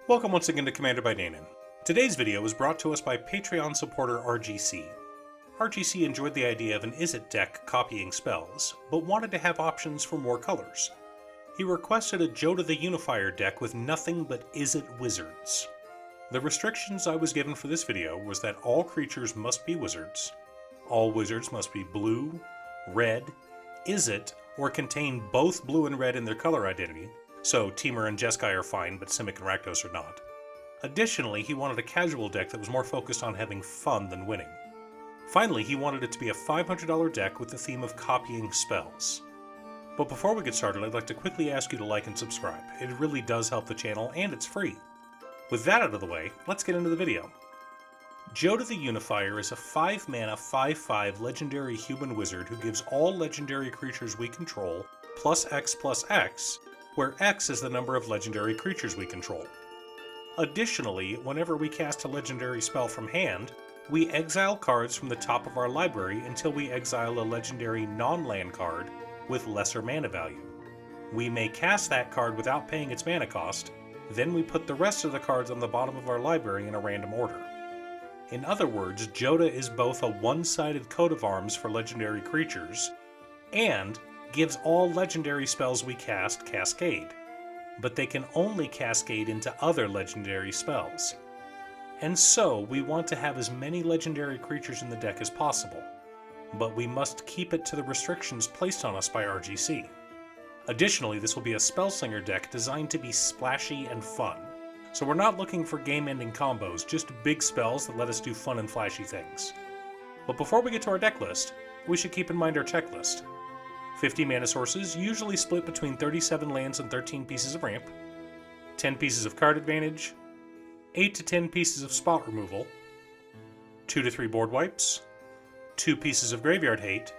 Welcome once again to Commander by Danon. Today's video was brought to us by Patreon supporter RGC. RGC enjoyed the idea of an Izzet deck copying spells, but wanted to have options for more colors. He requested a Jodah the Unifier deck with nothing but Izzet wizards. The restrictions I was given for this video was that all creatures must be wizards, all wizards must be blue, red, Izzet, or contain both blue and red in their color identity, so Temur and Jeskai are fine, but Simic and Rakdos are not. Additionally, he wanted a casual deck that was more focused on having fun than winning. Finally, he wanted it to be a $500 deck with the theme of copying spells. But before we get started, I'd like to quickly ask you to like and subscribe. It really does help the channel, and it's free. With that out of the way, let's get into the video. Jodah the Unifier is a 5-mana 5/5 legendary human wizard who gives all legendary creatures we control +X/+X, where X is the number of legendary creatures we control. Additionally, whenever we cast a legendary spell from hand, we exile cards from the top of our library until we exile a legendary non-land card with lesser mana value. We may cast that card without paying its mana cost, then we put the rest of the cards on the bottom of our library in a random order. In other words, Jodah is both a one-sided coat of arms for legendary creatures, and gives all legendary spells we cast cascade, but they can only cascade into other legendary spells. And so, we want to have as many legendary creatures in the deck as possible, but we must keep it to the restrictions placed on us by RGC. Additionally, this will be a Spellslinger deck designed to be splashy and fun, so we're not looking for game-ending combos, just big spells that let us do fun and flashy things. But before we get to our deck list, we should keep in mind our checklist. 50 mana sources, usually split between 37 lands and 13 pieces of ramp, 10 pieces of card advantage, 8 to 10 pieces of spot removal, 2 to 3 board wipes, 2 pieces of graveyard hate,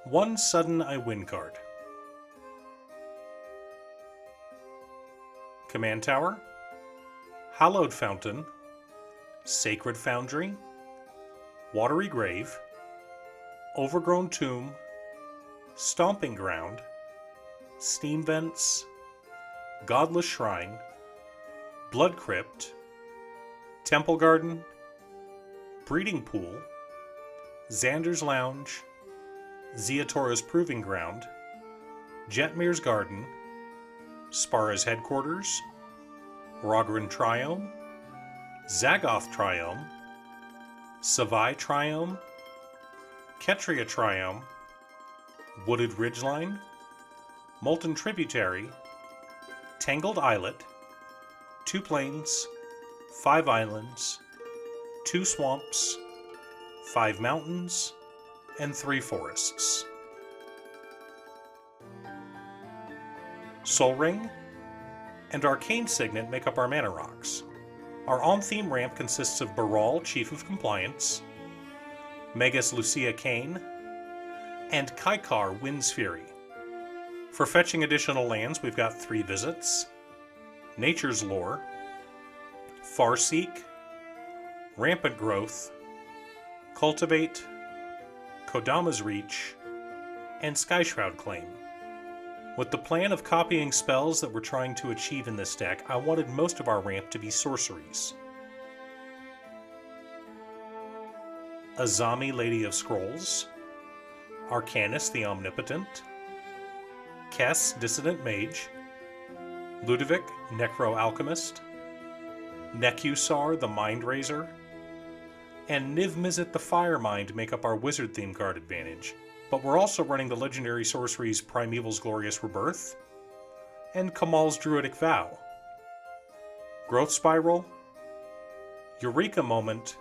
1 sudden I win card. Command Tower, Hallowed Fountain, Sacred Foundry, Watery Grave, Overgrown Tomb, Stomping Ground, Steam Vents, Godless Shrine, Blood Crypt, Temple Garden, Breeding Pool, Xander's Lounge, Ziatora's Proving Ground, Jetmir's Garden, Spara's Headquarters, Rogran Triome, Zagoth Triome, Savai Triome, Ketria Triome, Wooded Ridgeline, Molten Tributary, Tangled Islet, 2 plains, 5 islands, 2 swamps, 5 mountains, and 3 forests. Sol Ring and Arcane Signet make up our mana rocks. Our on-theme ramp consists of Baral, Chief of Compliance, Megas Lucia Kane, and Kaikar, Wind's Fury. For fetching additional lands, we've got 3 visits, Nature's Lore, Farseek, Rampant Growth, Cultivate, Kodama's Reach, and Skyshroud Claim. With the plan of copying spells that we're trying to achieve in this deck, I wanted most of our ramp to be sorceries. Azami, Lady of Scrolls, Arcanus the Omnipotent, Kess, Dissident Mage, Ludovic, Necro Alchemist, Nekusar, the Mind Raiser, and Niv-Mizzet the Firemind make up our wizard theme card advantage, but we're also running the legendary sorceries Primeval's Glorious Rebirth and Kamal's Druidic Vow. Growth Spiral, Eureka Moment,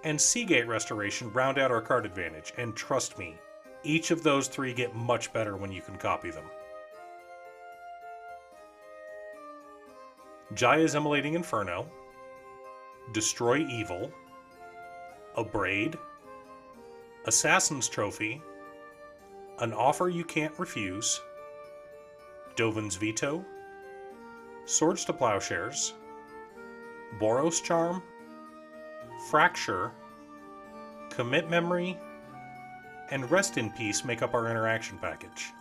and Seagate Restoration round out our card advantage, and trust me, each of those 3 get much better when you can copy them. Jaya's Immolating Inferno, Destroy Evil, Abrade, Assassin's Trophy, An Offer You Can't Refuse, Dovin's Veto, Swords to Plowshares, Boros Charm, Fracture, Commit Memory, and Rest in Peace make up our interaction package.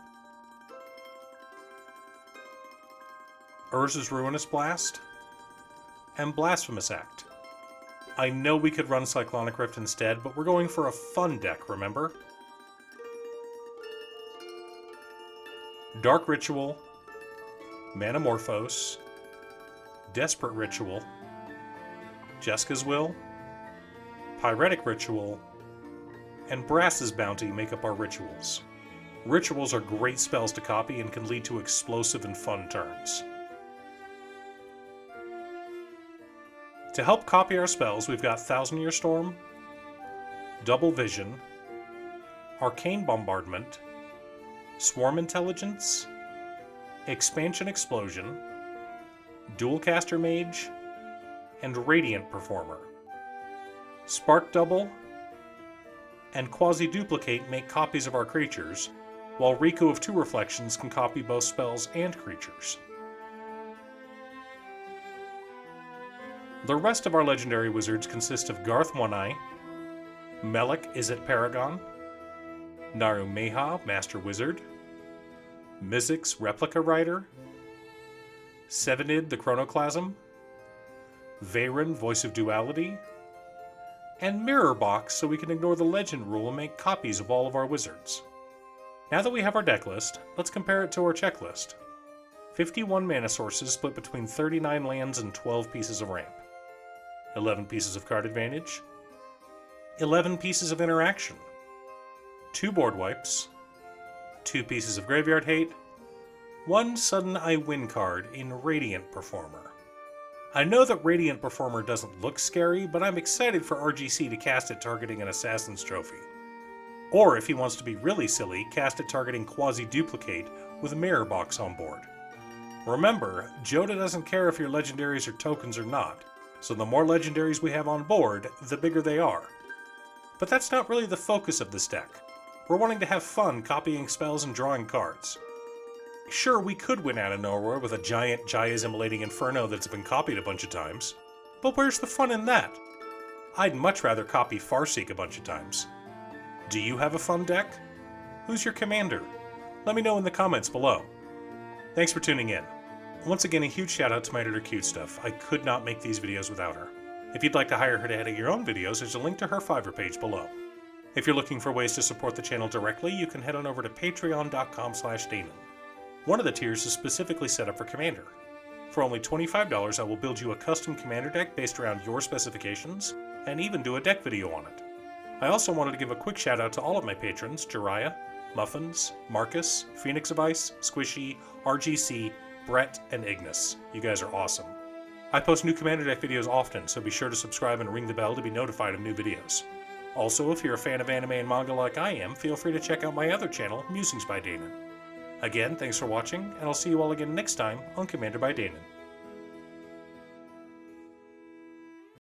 Urza's Ruinous Blast, and Blasphemous Act. I know we could run Cyclonic Rift instead, but we're going for a fun deck, remember? Dark Ritual, Manamorphose, Desperate Ritual, Jeska's Will, Pyretic Ritual, and Brass's Bounty make up our rituals. Rituals are great spells to copy and can lead to explosive and fun turns. To help copy our spells, we've got Thousand Year Storm, Double Vision, Arcane Bombardment, Swarm Intelligence, Expansion Explosion, Dualcaster Mage, and Radiant Performer. Spark Double and Quasi-Duplicate make copies of our creatures, while Riku of Two Reflections can copy both spells and creatures. The rest of our legendary wizards consist of Garth One-Eye, Melek Izzet Paragon, Narumeha Master Wizard, Mizzix Replica Rider, Sevenid the Chronoclasm, Veyron Voice of Duality, and Mirror Box so we can ignore the legend rule and make copies of all of our wizards. Now that we have our deck list, let's compare it to our checklist. 51 mana sources split between 39 lands and 12 pieces of ramp. 11 pieces of card advantage. 11 pieces of interaction. 2 board wipes. 2 pieces of graveyard hate. 1 sudden I win card in Radiant Performer. I know that Radiant Performer doesn't look scary, but I'm excited for RGC to cast it targeting an Assassin's Trophy. Or if he wants to be really silly, cast it targeting Quasi-Duplicate with a Mirror Box on board. Remember, Jodah doesn't care if your legendaries are tokens or not, so the more legendaries we have on board, the bigger they are. But that's not really the focus of this deck. We're wanting to have fun copying spells and drawing cards. Sure, we could win out of nowhere with a giant Jaya's Immolating Inferno that's been copied a bunch of times, but where's the fun in that? I'd much rather copy Farseek a bunch of times. Do you have a fun deck? Who's your commander? Let me know in the comments below. Thanks for tuning in. Once again, a huge shout out to my editor Cute Stuff. I could not make these videos without her. If you'd like to hire her to edit your own videos, there's a link to her Fiverr page below. If you're looking for ways to support the channel directly, you can head on over to patreon.com/Danon. One of the tiers is specifically set up for Commander. For only $25, I will build you a custom Commander deck based around your specifications, and even do a deck video on it. I also wanted to give a quick shout out to all of my patrons, Jiraiya, Muffins, Marcus, Phoenix of Ice, Squishy, RGC, Brett, and Ignis. You guys are awesome. I post new Commander deck videos often, so be sure to subscribe and ring the bell to be notified of new videos. Also, if you're a fan of anime and manga like I am, feel free to check out my other channel, Musings by Danon. Again, thanks for watching, and I'll see you all again next time on Commander by Danon.